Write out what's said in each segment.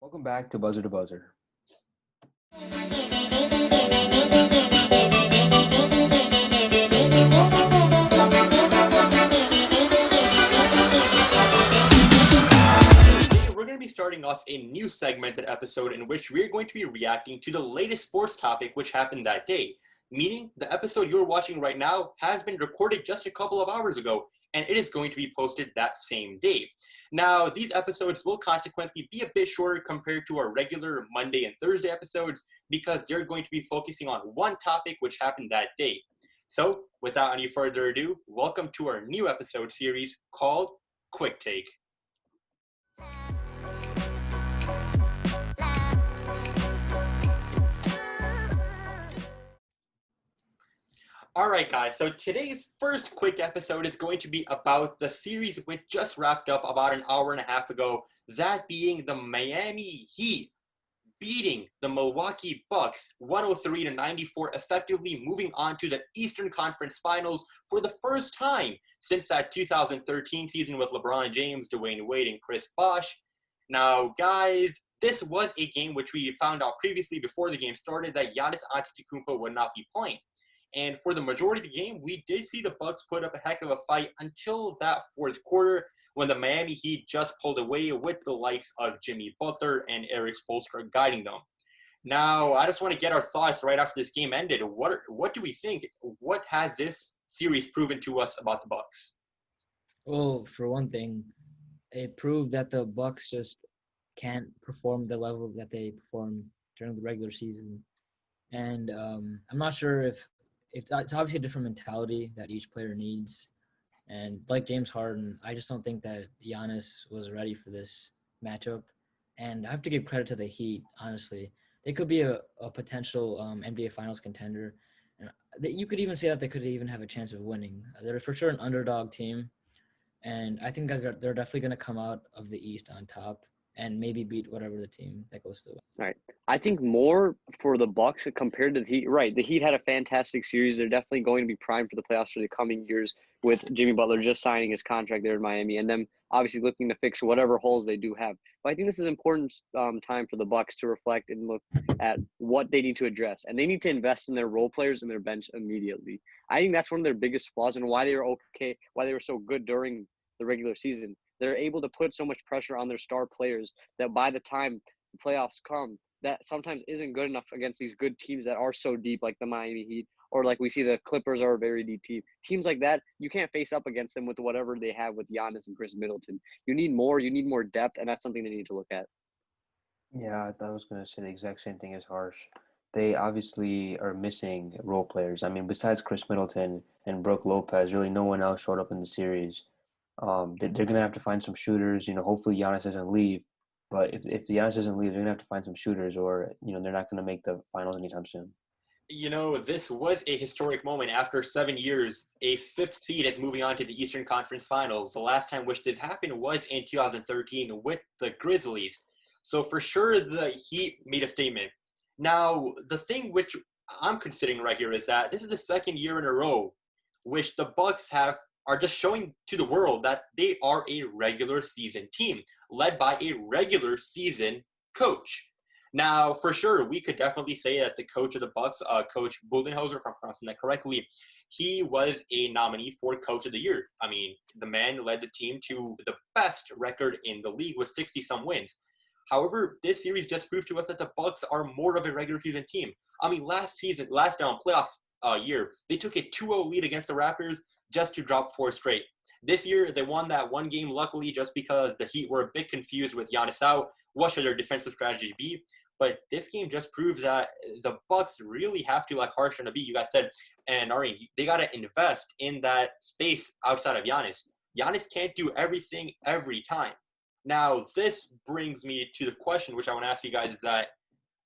Welcome back to Buzzer to Buzzer. Today, we're going to be starting off a new segmented episode in which we're going to be reacting to the latest sports topic which happened that day. Meaning, the episode you're watching right now has been recorded just a couple of hours ago, and it is going to be posted that same day. Now, these episodes will consequently be a bit shorter compared to our regular Monday and Thursday episodes because they're going to be focusing on one topic which happened that day. So, without any further ado, welcome to our new episode series called Quick Take. All right, guys, so today's first quick episode is going to be about the series which just wrapped up about an hour and a half ago, that being the Miami Heat beating the Milwaukee Bucks 103-94, effectively moving on to the Eastern Conference Finals for the first time since that 2013 season with LeBron James, Dwayne Wade, and Chris Bosh. Now, guys, this was a game which we found out previously before the game started that Giannis Antetokounmpo would not be playing. And for the majority of the game, we did see the Bucks put up a heck of a fight until that fourth quarter when the Miami Heat just pulled away with the likes of Jimmy Butler and Eric Spoelstra guiding them. Now, I just want to get our thoughts right after this game ended. What do we think? What has this series proven to us about the Bucks? Well, for one thing, it proved that the Bucks just can't perform the level that they performed during the regular season. And I'm not sure if it's obviously a different mentality that each player needs. And like James Harden, I just don't think that Giannis was ready for this matchup. And I have to give credit to the Heat, honestly. They could be a potential NBA Finals contender. And you could even say that they could even have a chance of winning. They're for sure an underdog team. And I think that they're definitely going to come out of the East on top and maybe beat whatever the team that goes through. Right. I think more for the Bucks compared to the Heat. Right. The Heat had a fantastic series. They're definitely going to be primed for the playoffs for the coming years with Jimmy Butler just signing his contract there in Miami and them obviously looking to fix whatever holes they do have. But I think this is an important time for the Bucks to reflect and look at what they need to address. And they need to invest in their role players and their bench immediately. I think that's one of their biggest flaws and why they were why they were so good during the regular season. They're able to put so much pressure on their star players that by the time the playoffs come, that sometimes isn't good enough against these good teams that are so deep, like the Miami Heat, or like we see the Clippers are a very deep team. Teams like that, you can't face up against them with whatever they have with Giannis and Chris Middleton. You need more depth, and that's something they need to look at. Yeah, I was going to say the exact same thing as Harsh. They obviously are missing role players. I mean, besides Chris Middleton and Brook Lopez, really no one else showed up in the series. They're going to have to find some shooters. Hopefully Giannis doesn't leave. But if Giannis doesn't leave, they're going to have to find some shooters or, they're not going to make the finals anytime soon. This was a historic moment. After 7 years, a fifth seed is moving on to the Eastern Conference Finals. The last time which this happened was in 2013 with the Grizzlies. So for sure, the Heat made a statement. Now, the thing which I'm considering right here is that this is the second year in a row which the Bucks are just showing to the world that they are a regular season team led by a regular season coach. Now, for sure, we could definitely say that the coach of the Bucks, Coach Budenholzer, if I'm pronouncing that correctly, he was a nominee for Coach of the Year. I mean, the man led the team to the best record in the league with 60-some wins. However, this series just proved to us that the Bucks are more of a regular season team. I mean, last playoff year, they took a 2-0 lead against the Raptors just to drop 4 straight. This year, they won that one game, luckily, just because the Heat were a bit confused with Giannis out. What should their defensive strategy be? But this game just proves that the Bucks really have to, like Harsh and Abi, you guys said, and Areen, they got to invest in that space outside of Giannis. Giannis can't do everything every time. Now, this brings me to the question which I want to ask you guys is that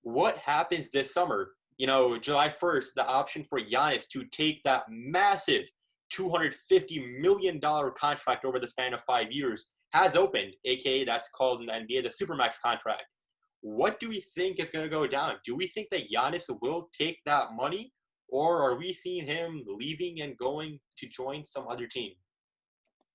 what happens this summer? July 1st, the option for Giannis to take that massive $250 million contract over the span of 5 years has opened, aka that's called in the NBA the Supermax contract. What do we think is going to go down? Do we think that Giannis will take that money, or are we seeing him leaving and going to join some other team?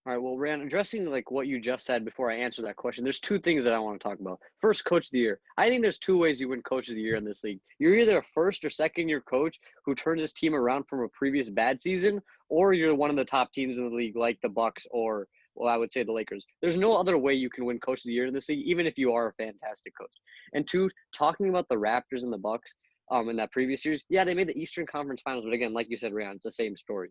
All right, well, Rand, addressing like what you just said before I answer that question, there's two things that I want to talk about. First, coach of the year. I think there's two ways you win coach of the year in this league. You're either a first or second year coach who turns his team around from a previous bad season, or you're one of the top teams in the league like the Bucks or, well, I would say the Lakers. There's no other way you can win coach of the year in this league, even if you are a fantastic coach. And two, talking about the Raptors and the Bucks in that previous series, yeah, they made the Eastern Conference Finals, but again, like you said, Rand, it's the same story.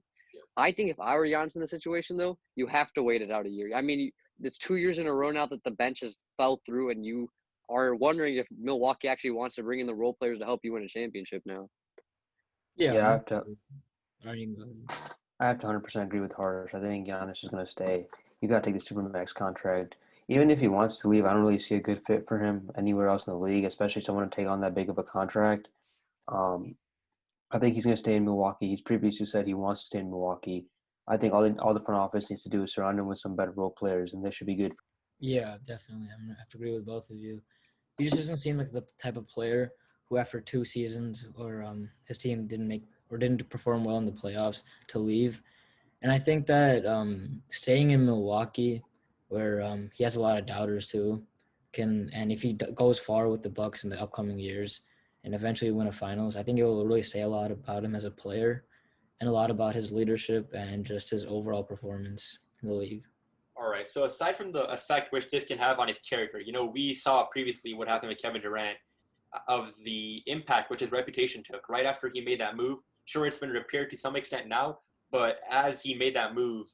I think if I were Giannis in the situation, though, you have to wait it out a year. I mean, it's 2 years in a row now that the bench has fell through, and you are wondering if Milwaukee actually wants to bring in the role players to help you win a championship now. Yeah, Yeah, I'm. Alright, go ahead. I have to 100% agree with Harsh. I think Giannis is going to stay. You got to take the Supermax contract. Even if he wants to leave, I don't really see a good fit for him anywhere else in the league, especially someone to take on that big of a contract. Um, I think he's going to stay in Milwaukee. He's previously said he wants to stay in Milwaukee. I think all the front office needs to do is surround him with some better role players, and this should be good. Yeah, definitely. I'm gonna have to agree with both of you. He just doesn't seem like the type of player who, after 2 seasons or his team didn't perform well in the playoffs, to leave. And I think that staying in Milwaukee, where he has a lot of doubters too, and if he goes far with the Bucks in the upcoming years and eventually win a finals, I think it will really say a lot about him as a player and a lot about his leadership and just his overall performance in the league. All right. So aside from the effect which this can have on his character, we saw previously what happened with Kevin Durant of the impact which his reputation took right after he made that move. Sure, it's been repaired to some extent now, but as he made that move,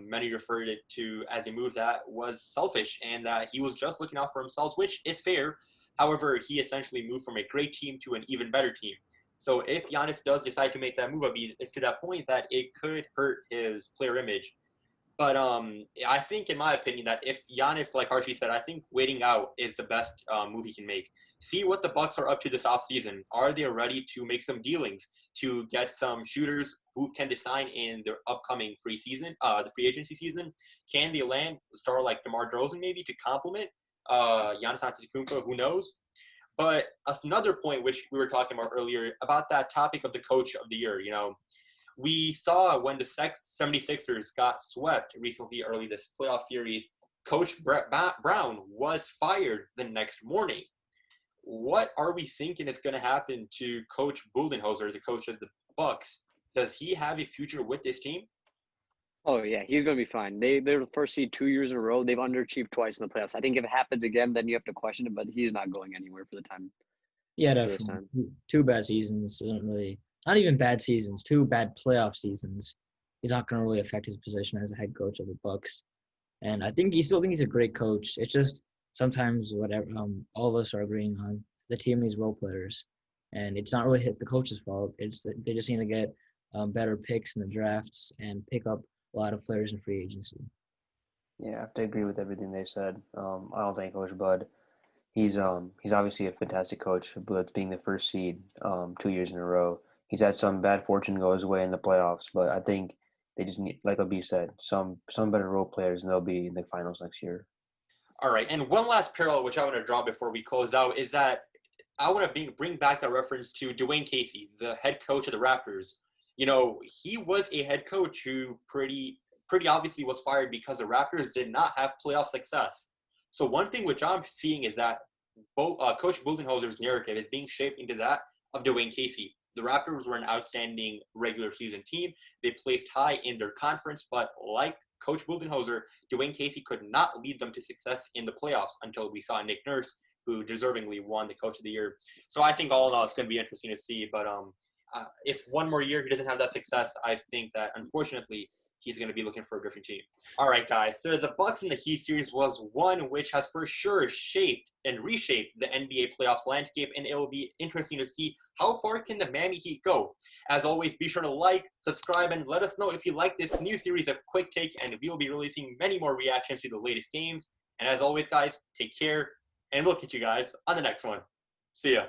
many referred it to as a move that was selfish and that he was just looking out for himself, which is fair. However, he essentially moved from a great team to an even better team. So if Giannis does decide to make that move, it's to that point that it could hurt his player image. But I think, in my opinion, that if Giannis, like Archie said, I think waiting out is the best move he can make. See what the Bucks are up to this offseason. Are they ready to make some dealings to get some shooters who can design in their upcoming the free agency season? Can they land a star like DeMar DeRozan maybe to complement Giannis Antetokounmpo? Who knows? But another point which we were talking about earlier about that topic of the coach of the year, we saw when the 76ers got swept recently early this playoff series, Coach Brett Brown was fired the next morning. What are we thinking is going to happen to Coach Budenholzer, the coach of the Bucks? Does he have a future with this team? Oh, yeah, he's going to be fine. They're the first seed 2 years in a row. They've underachieved twice in the playoffs. I think if it happens again, then you have to question it, but he's not going anywhere for the time. Yeah, For this definitely. time. 2 bad seasons doesn't really, not even bad seasons, 2 bad playoff seasons. He's not going to really affect his position as a head coach of the Bucks. And I think still think he's a great coach. It's just sometimes whatever all of us are agreeing on, the team needs role players, and it's not really the coach's fault. It's that they just need to get better picks in the drafts and pick up a lot of players in free agency. Yeah, I have to agree with everything they said. I don't think Coach Bud. He's obviously a fantastic coach, but being the first seed 2 years in a row, he's had some bad fortune go his way in the playoffs. But I think they just need, like Abi said, some better role players, and they'll be in the finals next year. All right. And one last parallel which I want to draw before we close out is that I want to bring back that reference to Dwayne Casey, the head coach of the Raptors. He was a head coach who pretty obviously was fired because the Raptors did not have playoff success. So one thing which I'm seeing is that Coach Budenholzer's narrative is being shaped into that of Dwayne Casey. The Raptors were an outstanding regular season team. They placed high in their conference, but like Coach Budenholzer, Dwayne Casey could not lead them to success in the playoffs until we saw Nick Nurse, who deservingly won the Coach of the Year. So I think all in all, it's going to be interesting to see. But if one more year he doesn't have that success, I think that unfortunately he's going to be looking for a different team. All right, guys. So the Bucks and the Heat series was one which has for sure shaped and reshaped the NBA playoffs landscape, and it will be interesting to see how far can the Miami Heat go. As always, be sure to like, subscribe, and let us know if you like this new series of Quick Take, and we will be releasing many more reactions to the latest games. And as always, guys, take care, and we'll catch you guys on the next one. See ya.